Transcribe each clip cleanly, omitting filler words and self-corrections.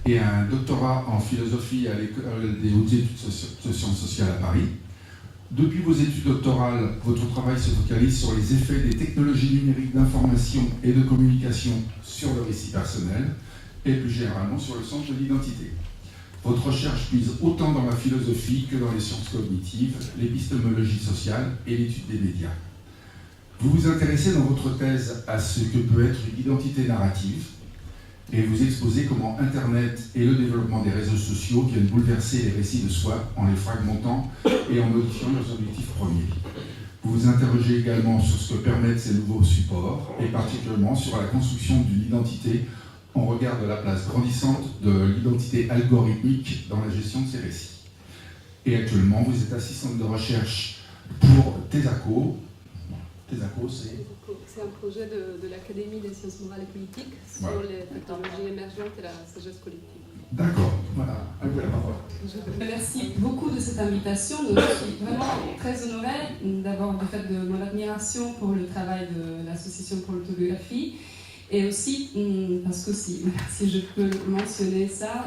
Et un doctorat en philosophie à l'École des hautes études de sciences sociales à Paris. Depuis vos études doctorales, votre travail se focalise sur les effets des technologies numériques d'information et de communication sur le récit personnel et plus généralement sur le sens de l'identité. Votre recherche puise autant dans la philosophie que dans les sciences cognitives, l'épistémologie sociale et l'étude des médias. Vous vous intéressez dans votre thèse à ce que peut être une identité narrative, et vous exposez comment Internet et le développement des réseaux sociaux viennent bouleverser les récits de soi en les fragmentant et en modifiant leurs objectifs premiers. Vous vous interrogez également sur ce que permettent ces nouveaux supports et particulièrement sur la construction d'une identité en regard de la place grandissante de l'identité algorithmique dans la gestion de ces récits. Et actuellement, vous êtes assistante de recherche pour TESACO. TESACO, c'est un projet de l'Académie des sciences morales et politiques sur les technologies émergentes et la sagesse collective. D'accord, voilà, à vous la parole. Je vous remercie beaucoup de cette invitation. Je suis vraiment très honorée d'abord du fait de mon admiration pour le travail de l'Association pour l'autobiographie et aussi parce que si je peux mentionner ça,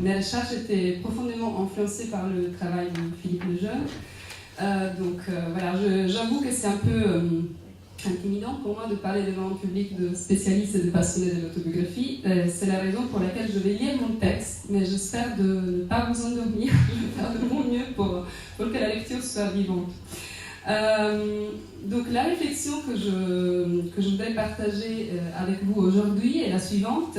mes recherches étaient profondément influencées par le travail de Philippe Lejeune. Voilà, j'avoue que c'est un peu intimidant pour moi de parler devant un public de spécialistes et de passionnés de l'autobiographie. C'est la raison pour laquelle je vais lire mon texte, mais j'espère de ne pas vous endormir. Je vais faire de mon mieux pour que la lecture soit vivante. Donc la réflexion que je voudrais partager avec vous aujourd'hui est la suivante.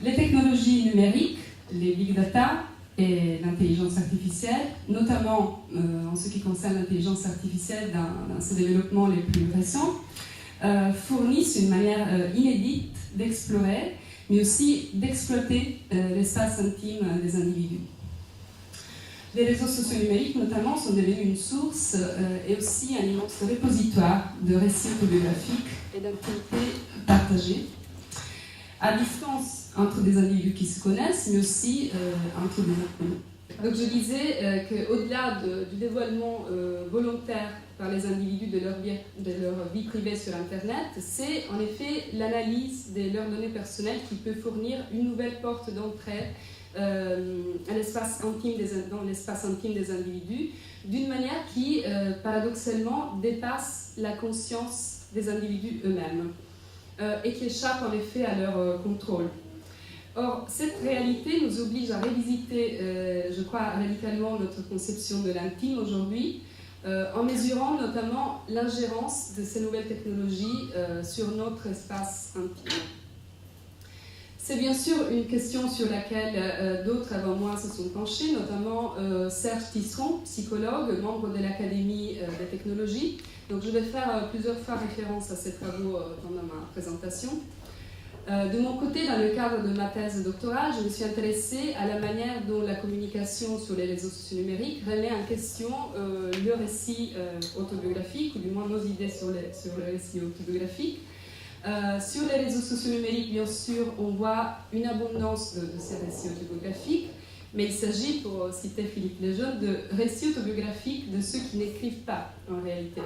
Les technologies numériques, les big data, et l'intelligence artificielle, notamment en ce qui concerne l'intelligence artificielle dans ses développements les plus récents, fournissent une manière inédite d'explorer, mais aussi d'exploiter l'espace intime des individus. Les réseaux sociaux numériques, notamment, sont devenus une source et aussi un immense répositoire de récits autobiographiques et d'activités partagées, à distance entre des individus qui se connaissent, mais aussi entre des inconnus. Donc je disais qu'au-delà du dévoilement volontaire par les individus de leur vie privée sur Internet, c'est en effet l'analyse de leurs données personnelles qui peut fournir une nouvelle porte d'entrée dans l'espace intime des individus, d'une manière qui, paradoxalement, dépasse la conscience des individus eux-mêmes et qui échappe en effet à leur contrôle. Or, cette réalité nous oblige à revisiter, je crois, radicalement notre conception de l'intime aujourd'hui, en mesurant notamment l'ingérence de ces nouvelles technologies sur notre espace intime. C'est bien sûr une question sur laquelle d'autres avant moi se sont penchés, notamment Serge Tisseron, psychologue, membre de l'Académie des technologies. Donc je vais faire plusieurs fois référence à ces travaux pendant ma présentation. De mon côté, dans le cadre de ma thèse doctorale, je me suis intéressée à la manière dont la communication sur les réseaux sociaux numériques remet en question le récit autobiographique, ou du moins nos idées sur le récit autobiographique. Sur les réseaux sociaux numériques, bien sûr, on voit une abondance de ces récits autobiographiques, mais il s'agit, pour citer Philippe Lejeune, de récits autobiographiques de ceux qui n'écrivent pas en réalité.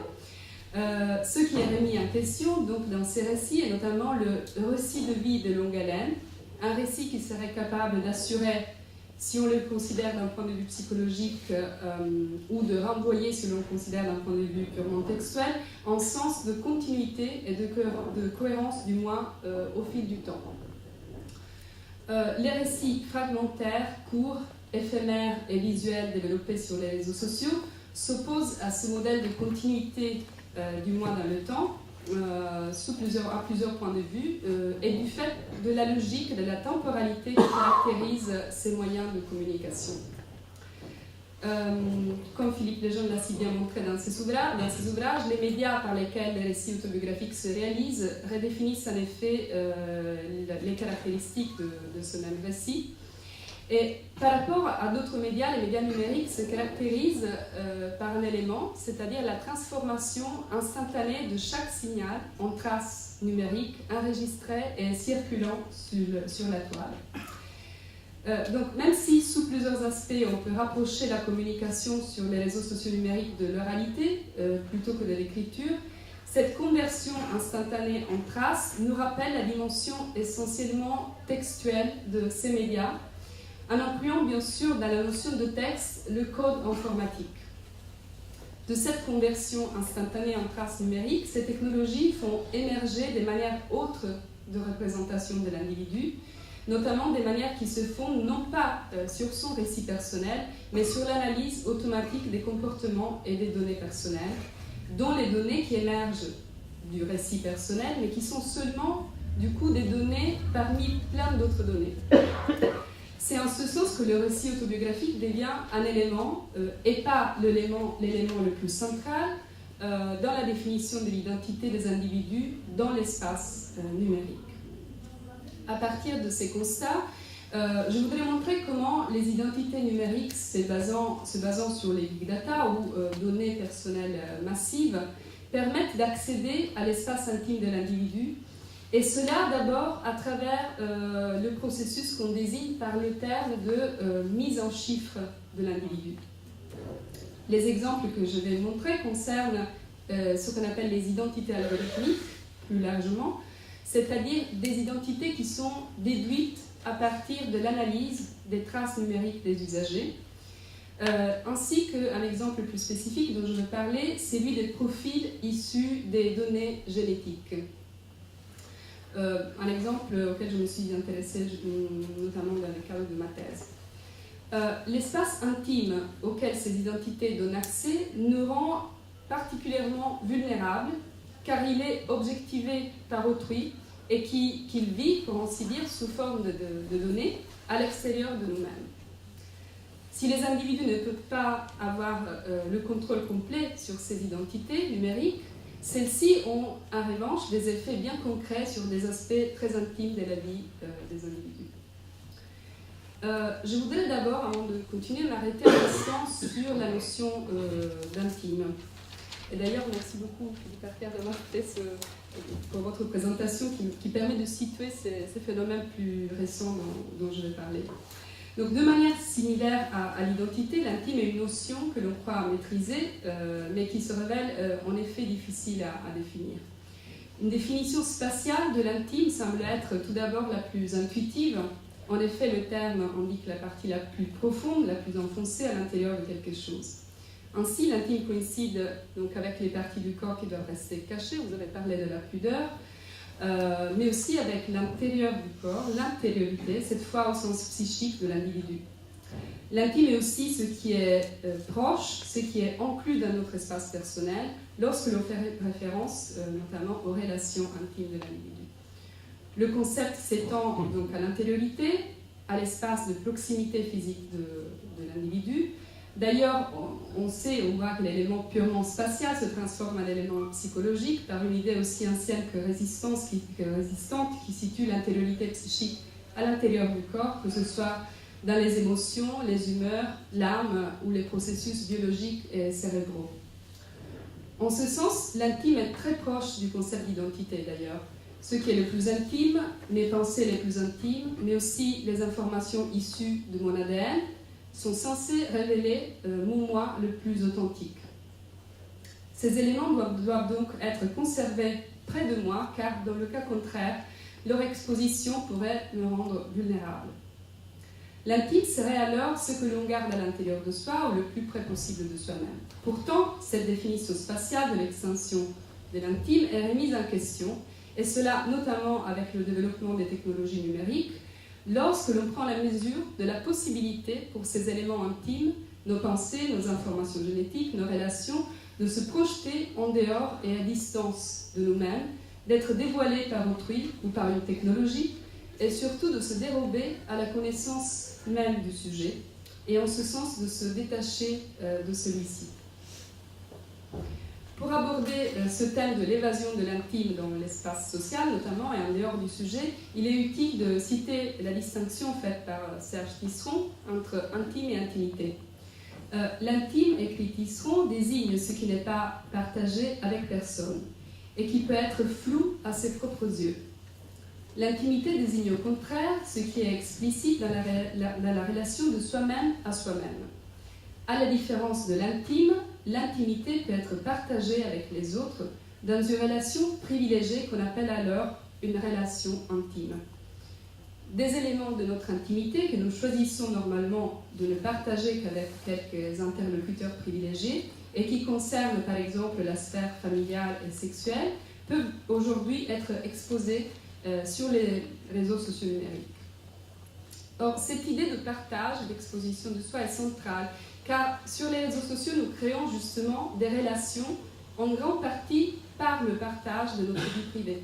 Ce qui est remis en question donc, dans ces récits est notamment le récit de vie de longue haleine, un récit qui serait capable d'assurer, si on le considère d'un point de vue psychologique ou de renvoyer, si l'on le considère d'un point de vue purement textuel, un sens de continuité et de cohérence du moins au fil du temps. Les récits fragmentaires, courts, éphémères et visuels développés sur les réseaux sociaux s'opposent à ce modèle de continuité du moins dans le temps, à plusieurs points de vue, et du fait de la logique, de la temporalité qui caractérise ces moyens de communication. Comme Philippe Lejeune l'a si bien montré dans ses ouvrages, les médias par lesquels les récits autobiographiques se réalisent redéfinissent en effet les caractéristiques de ce même récit. Et par rapport à d'autres médias, les médias numériques se caractérisent par un élément, c'est-à-dire la transformation instantanée de chaque signal en trace numérique enregistrée et circulant sur la toile. Donc, même si sous plusieurs aspects, on peut rapprocher la communication sur les réseaux sociaux numériques de l'oralité plutôt que de l'écriture, cette conversion instantanée en traces nous rappelle la dimension essentiellement textuelle de ces médias, en incluant bien sûr dans la notion de texte le code informatique. De cette conversion instantanée en traces numériques, ces technologies font émerger des manières autres de représentation de l'individu, notamment des manières qui se fondent non pas sur son récit personnel, mais sur l'analyse automatique des comportements et des données personnelles, dont les données qui émergent du récit personnel, mais qui sont seulement du coup des données parmi plein d'autres données. C'est en ce sens que le récit autobiographique devient un élément, et pas l'élément le plus central, dans la définition de l'identité des individus dans l'espace numérique. À partir de ces constats, je voudrais montrer comment les identités numériques, se basant sur les big data ou données personnelles massives, permettent d'accéder à l'espace intime de l'individu, et cela d'abord à travers le processus qu'on désigne par le terme de mise en chiffre de l'individu. Les exemples que je vais montrer concernent ce qu'on appelle les identités algorithmiques, plus largement, c'est-à-dire des identités qui sont déduites à partir de l'analyse des traces numériques des usagers, ainsi qu'un exemple plus spécifique dont je vais parler, c'est celui des profils issus des données génétiques. Un exemple auquel je me suis intéressée notamment dans le cadre de ma thèse. L'espace intime auquel ces identités donnent accès nous rend particulièrement vulnérables car il est objectivé par autrui et qu'il vit, pour ainsi dire, sous forme de données à l'extérieur de nous-mêmes. Si les individus ne peuvent pas avoir le contrôle complet sur ces identités numériques, celles-ci ont en revanche des effets bien concrets sur des aspects très intimes de la vie des individus. Je voudrais d'abord, avant de continuer, m'arrêter un instant sur la notion d'intime. Et d'ailleurs, merci beaucoup, Philippe Arcade, d'avoir fait pour votre présentation qui permet de situer ces phénomènes plus récents dont je vais parler. Donc, de manière similaire à l'identité, l'intime est une notion que l'on croit maîtriser, mais qui se révèle en effet difficile à définir. Une définition spatiale de l'intime semble être tout d'abord la plus intuitive. En effet, le terme indique la partie la plus profonde, la plus enfoncée à l'intérieur de quelque chose. Ainsi, l'intime coïncide donc avec les parties du corps qui doivent rester cachées. Vous avez parlé de la pudeur. Mais aussi avec l'intérieur du corps, l'intériorité, cette fois au sens psychique de l'individu. L'intime est aussi ce qui est proche, ce qui est inclus dans notre espace personnel, lorsque l'on fait référence notamment aux relations intimes de l'individu. Le concept s'étend donc à l'intériorité, à l'espace de proximité physique de l'individu. D'ailleurs, on voit que l'élément purement spatial se transforme en élément psychologique par une idée aussi ancienne que résistante qui situe l'intériorité psychique à l'intérieur du corps, que ce soit dans les émotions, les humeurs, l'âme ou les processus biologiques et cérébraux. En ce sens, l'intime est très proche du concept d'identité d'ailleurs. Ce qui est le plus intime, mes pensées les plus intimes, mais aussi les informations issues de mon ADN, sont censés révéler mon moi le plus authentique. Ces éléments doivent donc être conservés près de moi, car dans le cas contraire, leur exposition pourrait me rendre vulnérable. L'intime serait alors ce que l'on garde à l'intérieur de soi ou le plus près possible de soi-même. Pourtant, cette définition spatiale de l'extension de l'intime est remise en question, et cela notamment avec le développement des technologies numériques, lorsque l'on prend la mesure de la possibilité pour ces éléments intimes, nos pensées, nos informations génétiques, nos relations, de se projeter en dehors et à distance de nous-mêmes, d'être dévoilés par autrui ou par une technologie, et surtout de se dérober à la connaissance même du sujet, et en ce sens de se détacher de celui-ci. Pour aborder ce thème de l'évasion de l'intime dans l'espace social, notamment, et en dehors du sujet, il est utile de citer la distinction faite par Serge Tisseron entre intime et intimité. L'intime, écrit Tisseron, désigne ce qui n'est pas partagé avec personne et qui peut être flou à ses propres yeux. L'intimité désigne au contraire ce qui est explicite dans la relation de soi-même à soi-même. À la différence de l'intime, l'intimité peut être partagée avec les autres dans une relation privilégiée qu'on appelle alors une relation intime. Des éléments de notre intimité que nous choisissons normalement de ne partager qu'avec quelques interlocuteurs privilégiés et qui concernent par exemple la sphère familiale et sexuelle peuvent aujourd'hui être exposés sur les réseaux sociaux numériques. Or, cette idée de partage, d'exposition de soi est centrale, car sur les réseaux sociaux, nous créons justement des relations en grande partie par le partage de notre vie privée.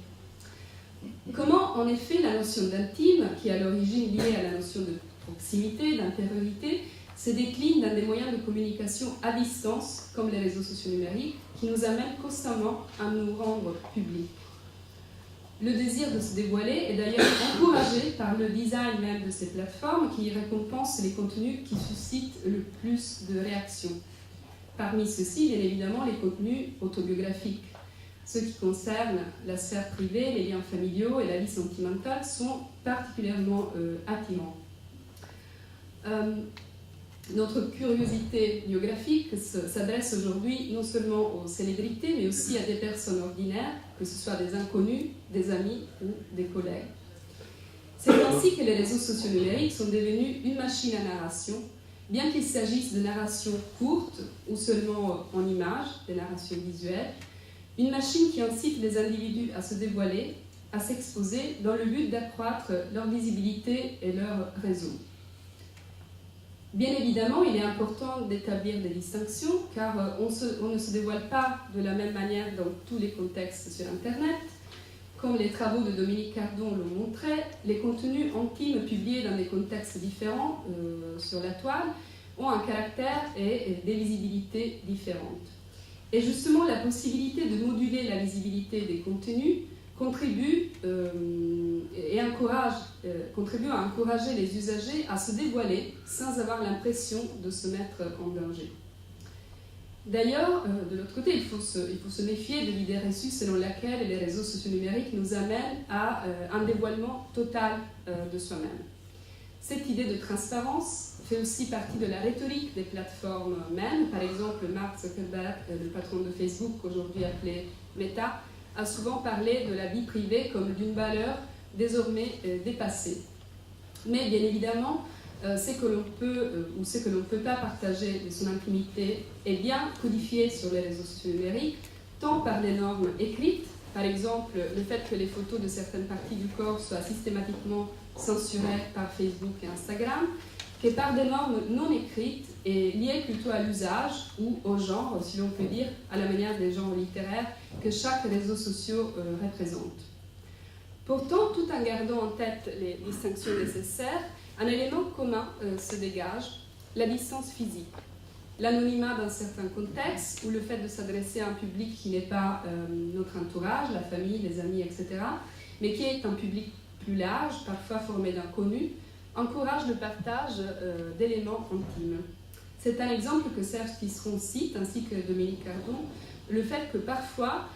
Comment, en effet, la notion d'intime, qui est à l'origine liée à la notion de proximité, d'intériorité, se décline dans des moyens de communication à distance, comme les réseaux sociaux numériques, qui nous amènent constamment à nous rendre publics. Le désir de se dévoiler est d'ailleurs encouragé par le design même de ces plateformes qui récompensent les contenus qui suscitent le plus de réactions. Parmi ceux-ci, bien évidemment, les contenus autobiographiques. Ceux qui concernent la sphère privée, les liens familiaux et la vie sentimentale sont particulièrement attirants. Notre curiosité biographique s'adresse aujourd'hui non seulement aux célébrités, mais aussi à des personnes ordinaires, que ce soit des inconnus, des amis ou des collègues. C'est ainsi que les réseaux sociaux numériques sont devenus une machine à narration, bien qu'il s'agisse de narrations courtes ou seulement en images, des narrations visuelles, une machine qui incite les individus à se dévoiler, à s'exposer, dans le but d'accroître leur visibilité et leur réseau. Bien évidemment, il est important d'établir des distinctions, car on ne se dévoile pas de la même manière dans tous les contextes sur Internet. Comme les travaux de Dominique Cardon l'ont montré, les contenus intimes publiés dans des contextes différents sur la toile ont un caractère et des visibilités différentes. Et justement, la possibilité de moduler la visibilité des contenus contribue à encourager les usagers à se dévoiler sans avoir l'impression de se mettre en danger. D'ailleurs, de l'autre côté, il faut se méfier de l'idée reçue selon laquelle les réseaux sociaux numériques nous amènent à un dévoilement total de soi-même. Cette idée de transparence fait aussi partie de la rhétorique des plateformes même. Par exemple, Mark Zuckerberg, le patron de Facebook, aujourd'hui appelé Meta, a souvent parlé de la vie privée comme d'une valeur désormais dépassée. Mais bien évidemment, ce que l'on peut ou ce que l'on ne peut pas partager de son intimité est bien codifié sur les réseaux sociaux numériques, tant par les normes écrites, par exemple le fait que les photos de certaines parties du corps soient systématiquement censurées par Facebook et Instagram, que par des normes non écrites et liées plutôt à l'usage ou au genre, si l'on peut dire, à la manière des genres littéraires que chaque réseau social représente. Pourtant, tout en gardant en tête les distinctions nécessaires, un élément commun se dégage, la distance physique. L'anonymat dans certains contextes, ou le fait de s'adresser à un public qui n'est pas notre entourage, la famille, les amis, etc., mais qui est un public plus large, parfois formé d'inconnus, encourage le partage d'éléments intimes. C'est un exemple que Serge Tisseron cite, ainsi que Dominique Cardon, le fait que parfois,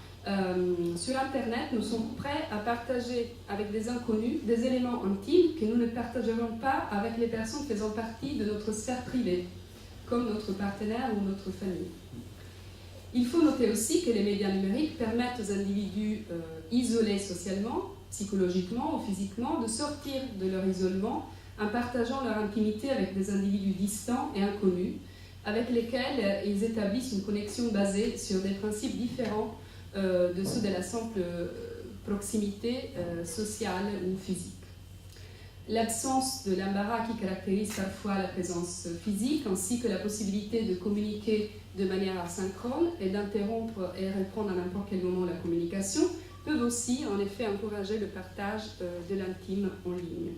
sur Internet, nous sommes prêts à partager avec des inconnus des éléments intimes que nous ne partagerons pas avec les personnes faisant partie de notre sphère privée, comme notre partenaire ou notre famille. Il faut noter aussi que les médias numériques permettent aux individus isolés socialement, psychologiquement ou physiquement, de sortir de leur isolement en partageant leur intimité avec des individus distants et inconnus, avec lesquels ils établissent une connexion basée sur des principes différents de ceux de la simple proximité sociale ou physique. L'absence de l'embarras qui caractérise parfois la présence physique, ainsi que la possibilité de communiquer de manière asynchrone et d'interrompre et reprendre à n'importe quel moment la communication, peuvent aussi en effet encourager le partage de l'intime en ligne.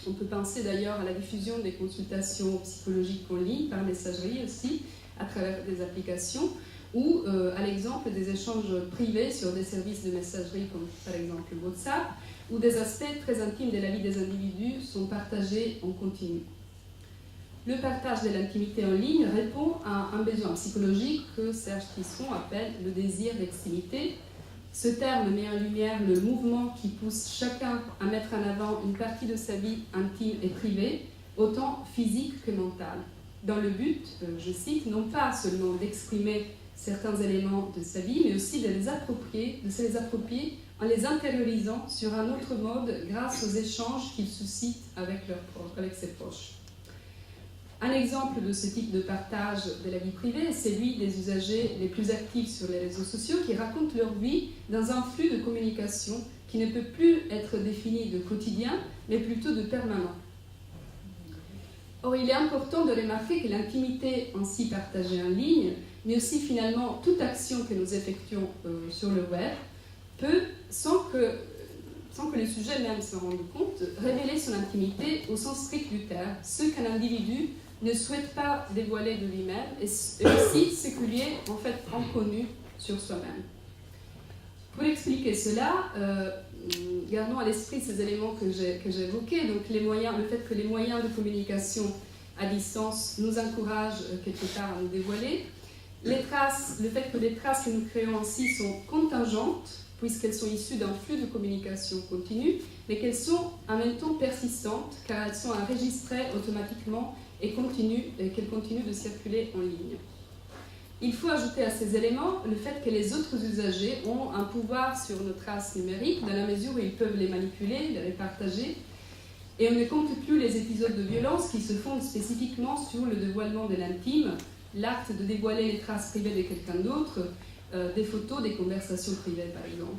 On peut penser d'ailleurs à la diffusion des consultations psychologiques en ligne par messagerie aussi, à travers des applications, ou à l'exemple des échanges privés sur des services de messagerie comme par exemple WhatsApp, où des aspects très intimes de la vie des individus sont partagés en continu. Le partage de l'intimité en ligne répond à un besoin psychologique que Serge Tisseron appelle le désir d'extimité. Ce terme met en lumière le mouvement qui pousse chacun à mettre en avant une partie de sa vie intime et privée, autant physique que mentale, dans le but, je cite, non pas seulement d'exprimer certains éléments de sa vie, mais aussi de se les approprier en les intériorisant sur un autre mode grâce aux échanges qu'il suscite avec ses proches. Un exemple de ce type de partage de la vie privée est celui des usagers les plus actifs sur les réseaux sociaux qui racontent leur vie dans un flux de communication qui ne peut plus être défini de quotidien, mais plutôt de permanent. Or, il est important de remarquer que l'intimité ainsi partagée en ligne, mais aussi finalement toute action que nous effectuons sur le web, peut, sans que le sujet même s'en rende compte, révéler son intimité au sens strict du terme, ce qu'un individu ne souhaite pas dévoiler de lui-même et aussi ce qui lui est en fait inconnu sur soi-même. Pour expliquer cela, gardons à l'esprit ces éléments que j'ai évoqués, donc le fait que les moyens de communication à distance nous encouragent quelque part à nous dévoiler, le fait que les traces que nous créons ainsi sont contingentes, puisqu'elles sont issues d'un flux de communication continu, mais qu'elles sont en même temps persistantes, car elles sont enregistrées automatiquement et qu'elles continuent de circuler en ligne. Il faut ajouter à ces éléments le fait que les autres usagers ont un pouvoir sur nos traces numériques, dans la mesure où ils peuvent les manipuler, les partager, et on ne compte plus les épisodes de violence qui se fondent spécifiquement sur le dévoilement de l'intime, l'acte de dévoiler les traces privées de quelqu'un d'autre, des photos, des conversations privées par exemple.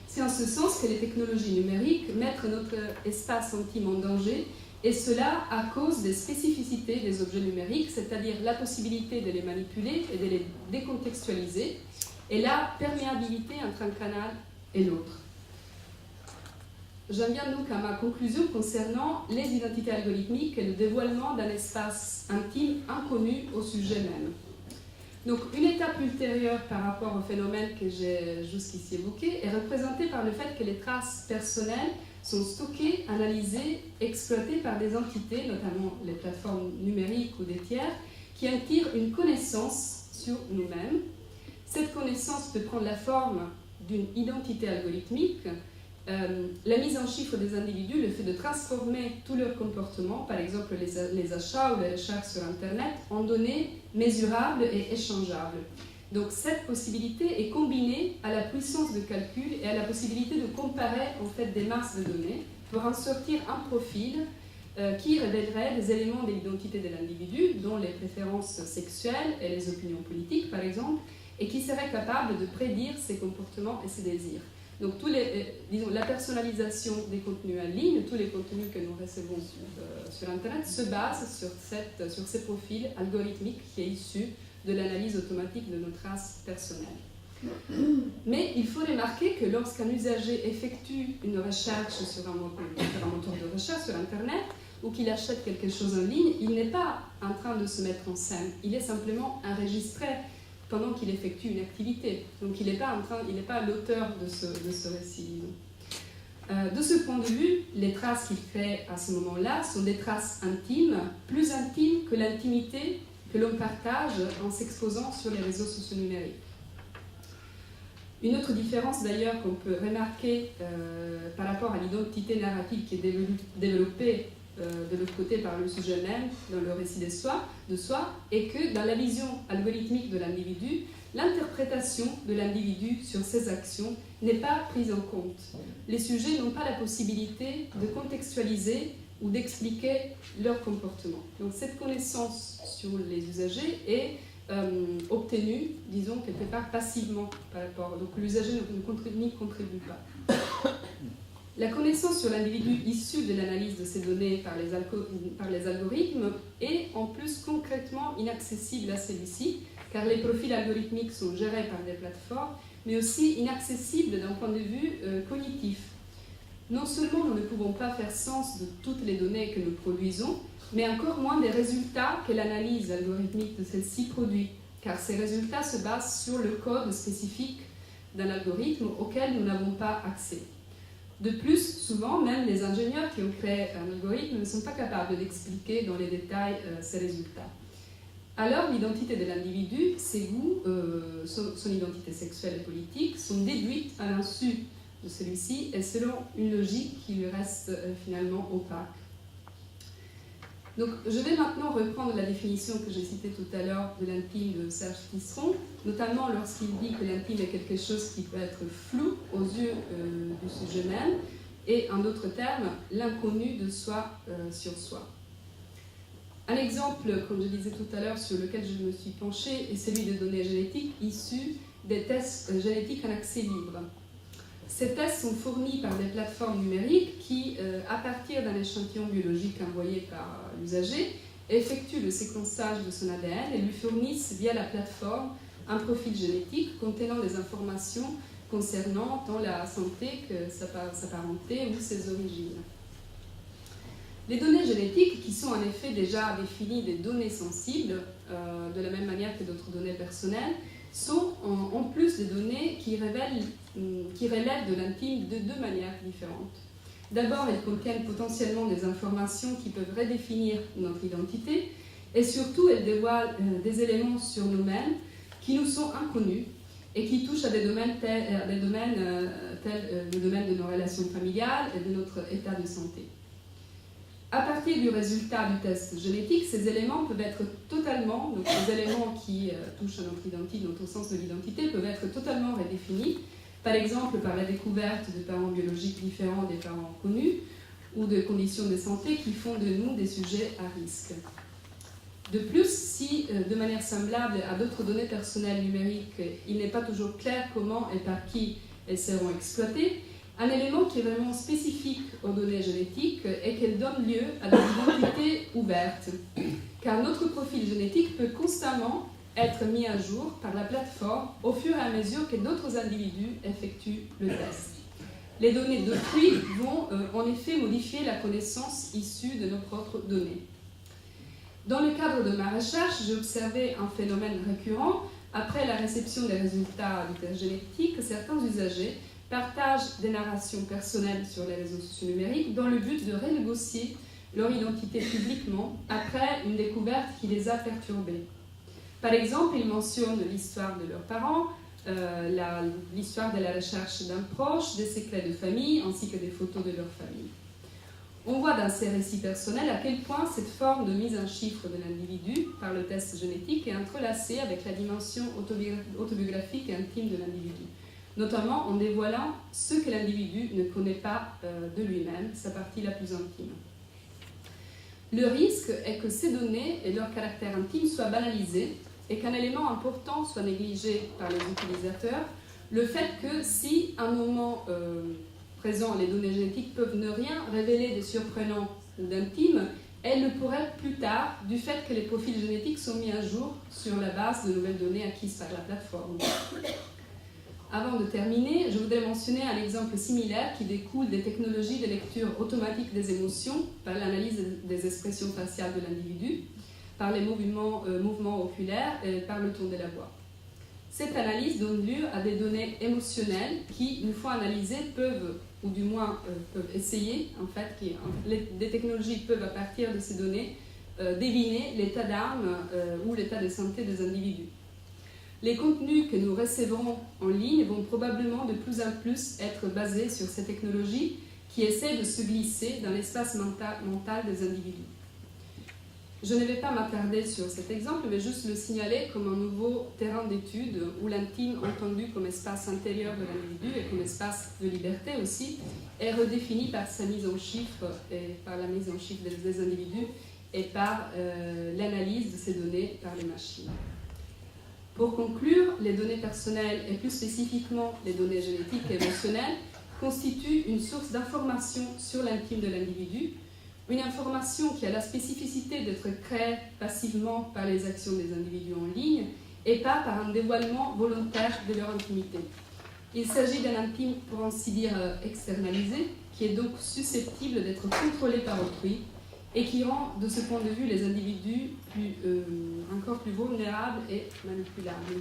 C'est en ce sens que les technologies numériques mettent notre espace intime en danger, et cela à cause des spécificités des objets numériques, c'est-à-dire la possibilité de les manipuler et de les décontextualiser, et la perméabilité entre un canal et l'autre. J'en viens donc à ma conclusion concernant les identités algorithmiques et le dévoilement d'un espace intime inconnu au sujet même. Donc, une étape ultérieure par rapport au phénomène que j'ai jusqu'ici évoqué est représentée par le fait que les traces personnelles sont stockées, analysées, exploitées par des entités, notamment les plateformes numériques ou des tiers, qui en tirent une connaissance sur nous-mêmes. Cette connaissance peut prendre la forme d'une identité algorithmique. La mise en chiffre des individus, le fait de transformer tout leur comportement, par exemple les achats ou les recherches sur Internet, en données mesurables et échangeables. Donc cette possibilité est combinée à la puissance de calcul et à la possibilité de comparer en fait des masses de données pour en sortir un profil qui révélerait des éléments de l'identité de l'individu, dont les préférences sexuelles et les opinions politiques par exemple, et qui serait capable de prédire ses comportements et ses désirs. Donc la personnalisation des contenus en ligne, tous les contenus que nous recevons sur Internet se basent sur ces profils algorithmiques qui est issu de l'analyse automatique de nos traces personnelles. Mais il faut remarquer que lorsqu'un usager effectue une recherche sur un moteur de recherche sur Internet ou qu'il achète quelque chose en ligne, il n'est pas en train de se mettre en scène, il est simplement enregistré pendant qu'il effectue une activité. Donc il n'est pas l'auteur de ce récit. De ce point de vue, les traces qu'il crée à ce moment-là sont des traces intimes, plus intimes que l'intimité que l'on partage en s'exposant sur les réseaux sociaux numériques. Une autre différence d'ailleurs qu'on peut remarquer par rapport à l'identité narrative qui est développée de l'autre côté par le sujet même dans le récit de soi, est que dans la vision algorithmique de l'individu, l'interprétation de l'individu sur ses actions n'est pas prise en compte. Les sujets n'ont pas la possibilité de contextualiser ou d'expliquer leur comportement. Donc cette connaissance sur les usagers est obtenue, disons, quelque part passivement par rapport. Donc l'usager n'y contribue pas. La connaissance sur l'individu issue de l'analyse de ces données par les algorithmes est en plus concrètement inaccessible à celui-ci, car les profils algorithmiques sont gérés par des plateformes, mais aussi inaccessibles d'un point de vue cognitif. Non seulement nous ne pouvons pas faire sens de toutes les données que nous produisons, mais encore moins des résultats que l'analyse algorithmique de celle-ci produit, car ces résultats se basent sur le code spécifique d'un algorithme auquel nous n'avons pas accès. De plus, souvent, même les ingénieurs qui ont créé un algorithme ne sont pas capables d'expliquer dans les détails ces résultats. Alors, l'identité de l'individu, ses goûts, son identité sexuelle et politique sont déduites à l'insu de celui-ci et selon une logique qui lui reste finalement opaque. Donc, je vais maintenant reprendre la définition que j'ai citée tout à l'heure de l'intime de Serge Tisseron, notamment lorsqu'il dit que l'intime est quelque chose qui peut être flou aux yeux du sujet même, et en d'autres termes, l'inconnu de soi sur soi. Un exemple, comme je disais tout à l'heure, sur lequel je me suis penchée, est celui de données génétiques issues des tests génétiques en accès libre. Ces tests sont fournis par des plateformes numériques qui, à partir d'un échantillon biologique envoyé par l'usager, effectuent le séquençage de son ADN et lui fournissent via la plateforme un profil génétique contenant des informations concernant tant la santé que sa parenté ou ses origines. Les données génétiques, qui sont en effet déjà définies des données sensibles, de la même manière que d'autres données personnelles, sont en plus des données qui relèvent de l'intime de deux manières différentes. D'abord, elles contiennent potentiellement des informations qui peuvent redéfinir notre identité, et surtout, elles dévoilent des éléments sur nous-mêmes qui nous sont inconnus et qui touchent à des domaines tels le domaine de nos relations familiales et de notre état de santé. À partir du résultat du test génétique, ces éléments peuvent être totalement, donc les éléments qui touchent à notre identité, notre sens de l'identité, peuvent être totalement redéfinis, par exemple par la découverte de parents biologiques différents des parents connus, ou de conditions de santé qui font de nous des sujets à risque. De plus, si, de manière semblable à d'autres données personnelles numériques, il n'est pas toujours clair comment et par qui elles seront exploitées, un élément qui est vraiment spécifique aux données génétiques est qu'elles donnent lieu à des identités ouvertes, car notre profil génétique peut constamment être mis à jour par la plateforme au fur et à mesure que d'autres individus effectuent le test. Les données d'autrui vont en effet modifier la connaissance issue de nos propres données. Dans le cadre de ma recherche, j'ai observé un phénomène récurrent. Après la réception des résultats du test génétique, certains usagers partagent des narrations personnelles sur les réseaux sociaux numériques dans le but de renégocier leur identité publiquement après une découverte qui les a perturbés. Par exemple, ils mentionnent l'histoire de leurs parents, l'histoire de la recherche d'un proche, des secrets de famille, ainsi que des photos de leur famille. On voit dans ces récits personnels à quel point cette forme de mise en chiffre de l'individu par le test génétique est entrelacée avec la dimension autobiographique et intime de l'individu, notamment en dévoilant ce que l'individu ne connaît pas de lui-même, sa partie la plus intime. Le risque est que ces données et leur caractère intime soient banalisés et qu'un élément important soit négligé par les utilisateurs, le fait que si à un moment présent les données génétiques peuvent ne rien révéler de surprenant ou d'intime, elles le pourraient plus tard du fait que les profils génétiques sont mis à jour sur la base de nouvelles données acquises par la plateforme. Avant de terminer, je voudrais mentionner un exemple similaire qui découle des technologies de lecture automatique des émotions par l'analyse des expressions faciales de l'individu, par les mouvements oculaires et par le ton de la voix. Cette analyse donne lieu à des données émotionnelles qui, une fois analysées, peuvent, ou du moins peuvent essayer, en fait, des technologies peuvent à partir de ces données deviner l'état d'âme ou l'état de santé des individus. Les contenus que nous recevrons en ligne vont probablement de plus en plus être basés sur ces technologies qui essaient de se glisser dans l'espace mental des individus. Je ne vais pas m'attarder sur cet exemple, mais juste le signaler comme un nouveau terrain d'étude où l'intime, entendu comme espace intérieur de l'individu et comme espace de liberté aussi, est redéfini par sa mise en chiffre et par la mise en chiffre des individus et par l'analyse de ces données par les machines. Pour conclure, les données personnelles et plus spécifiquement les données génétiques et émotionnelles constituent une source d'information sur l'intime de l'individu, une information qui a la spécificité d'être créée passivement par les actions des individus en ligne et pas par un dévoilement volontaire de leur intimité. Il s'agit d'un intime, pour ainsi dire, externalisé, qui est donc susceptible d'être contrôlé par autrui et qui rend, de ce point de vue, les individus encore plus vulnérables et manipulables.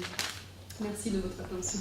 Merci de votre attention.